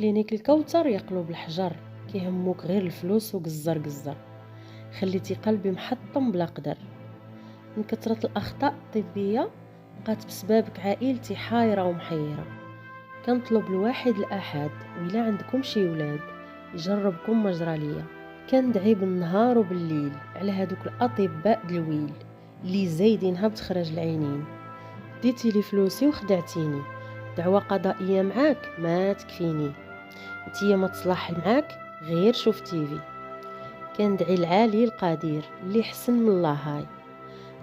كلينيك الكوثر يا قلوب الحجر، كيهموك غير الفلوس وقزر قزر. خليتي قلبي محطم بلا قدر. من كثرة الأخطاء الطبية بقات بسببك عائلتي حايرة ومحيرة. كنطلب الواحد الأحد وإلا عندكم شي ولاد يجربكم مجرى ليا. كندعي بالنهار وبالليل على هادوك الأطباء دلويل اللي زايدينها بتخرج العينين. ديتي لي فلوسي وخدعتيني، دعوة قضائية معاك ما تكفيني. نتيا ما تصلح معاك غير شوف تيفي. كندعي العالي القدير اللي حسن من الله هاي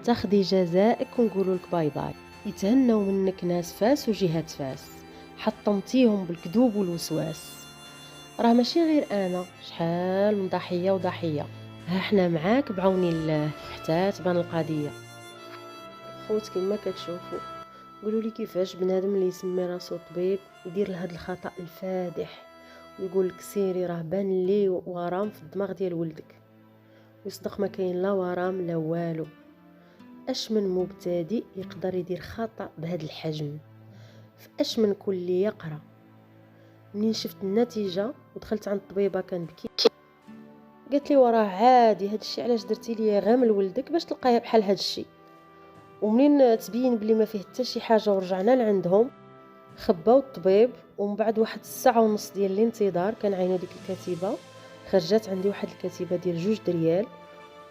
تاخدي جزائك ونقولولك باي باي. يتهنوا منك ناس فاس وجهات فاس، حطمتيهم بالكذوب والوسواس. راه ماشي غير انا، شحال من ضحيه وضحيه. ها احنا معاك بعون الله حتى تبان القضيه. خوت كما كتشوفوا، قولوا لي كيفاش بنادم اللي يسمي راسو طبيب يدير لهذا الخطا الفادح ويقول لك سيري راه بان لي ورام في الدماغ ديال ولدك، ويصدق ما كاين لا ورام لا والو. اش من مبتدئ يقدر يدير خطا بهذا الحجم؟ فاش من كلية يقرا. منين شفت النتيجه ودخلت عند الطبيبه كنبكي، قالت لي وراه عادي هادشي، علاش درتي لي غير من ولدك باش تلقايه بحال هادشي. ومنين تبين بلي ما فيه حتى شي حاجه ورجعنا لعندهم، خباو الطبيب. ومن بعد واحد الساعه ونص ديال الانتظار كنعينا ديك الكتيبه، خرجت عندي واحد الكتيبه ديال 2 دريال،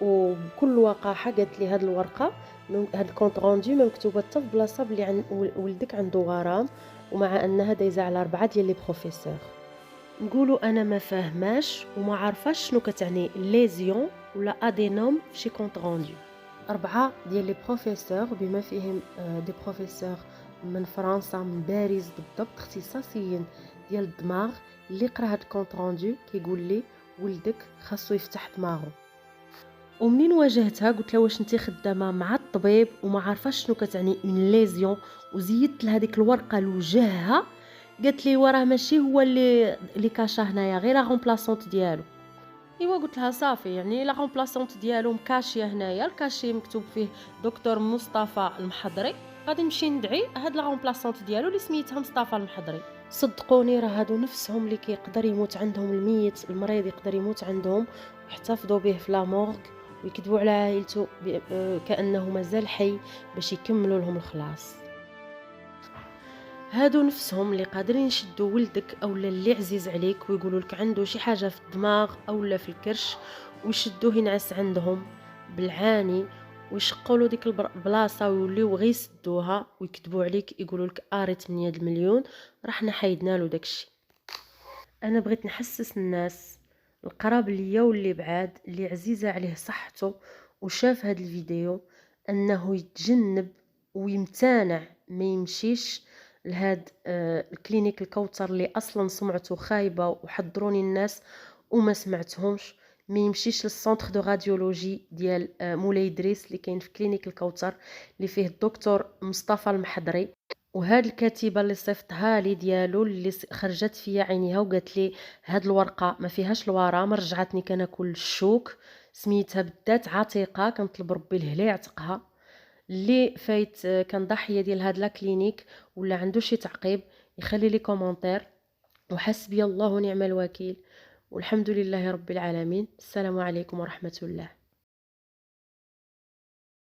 وبكل وقاحه قالت لي هاد الورقه هاد الكونط روندو ما مكتوبه حتى في بلاصه بلي ولدك عنده ورام، ومع انها دايزه على 4 ديال لي بروفيسور. نقولوا انا ما فاهماش وما عارفاش شنو كتعني ليزيون ولا ادينوم في شي كونط روندو. 4 ديال لي بروفيسور بما فيهم دي بروفيسور من فرنسا، من باريس بالضبط، اختصاصيين ديال الدماغ. اللي قرا هاد الكونط روندو كيقول لي ولدك خاصو يفتح دماغه. ومنين واجهتها قلت لها واش انتي خدامه مع الطبيب وما عارفاش شنو كتعني اون ليزيون، وزيدت لها ديك الورقه لوجهها. قالت لي وراه ماشي هو اللي كاشا هنايا، غير لا رومبلاسونت ديالو. ايوا قلت لها صافي، يعني لا رومبلاسونت ديالو مكاشيه هنايا، الكاشي مكتوب فيه دكتور مصطفى المحضري، غادي نمشي ندعي هاد لا رومبلاسونت ديالو اللي سميتها مصطفى المحضري. صدقوني راه هادو نفسهم اللي كيقدر يموت عندهم الميت، المريض يقدر يموت عندهم ويحتفظوا به في لامورغ ويكذبوا على عائلته كانه مازال حي باش يكملوا لهم الخلاص. هادو نفسهم اللي قادرين يشدوا ولدك اولا اللي عزيز عليك ويقولوا لك عنده شي حاجه في الدماغ اولا في الكرش، ويشدوه ينعس عندهم بالعاني ويشقوا له ديك البلاصه ويوليو غير يسدوها ويكذبوا عليك، يقولوا لك اري 8 المليون رحنا حيدنا له داكشي. انا بغيت نحسس الناس القراب ليا واللي بعاد اللي عزيزه عليه صحته وشاف هذا الفيديو انه يتجنب ويمتنع، ما يمشيش لهاد الكلينيك الكوثر اللي اصلا سمعته خايبه وحضروني الناس وما سمعتهمش. ما يمشيش للسونتر دو راديولوجي ديال مولاي ادريس اللي كاين في كلينيك الكوثر اللي فيه الدكتور مصطفى المحضري. وهاد الكاتبه اللي صيفطها لي ديالو اللي خرجت فيا عينيها وقالت لي هاد الورقه ما فيهاش الورام، رجعتني كناكل الشوك. سميتها بالذات عتيقه، كنطلب ربي الهلا يعتقها. اللي فايت كان ضحيه ديال هاد لا كلينيك ولا عنده شي تعقيب يخلي لي كومونتير، وحسبي الله ونعم الوكيل، والحمد لله رب العالمين. السلام عليكم ورحمه الله.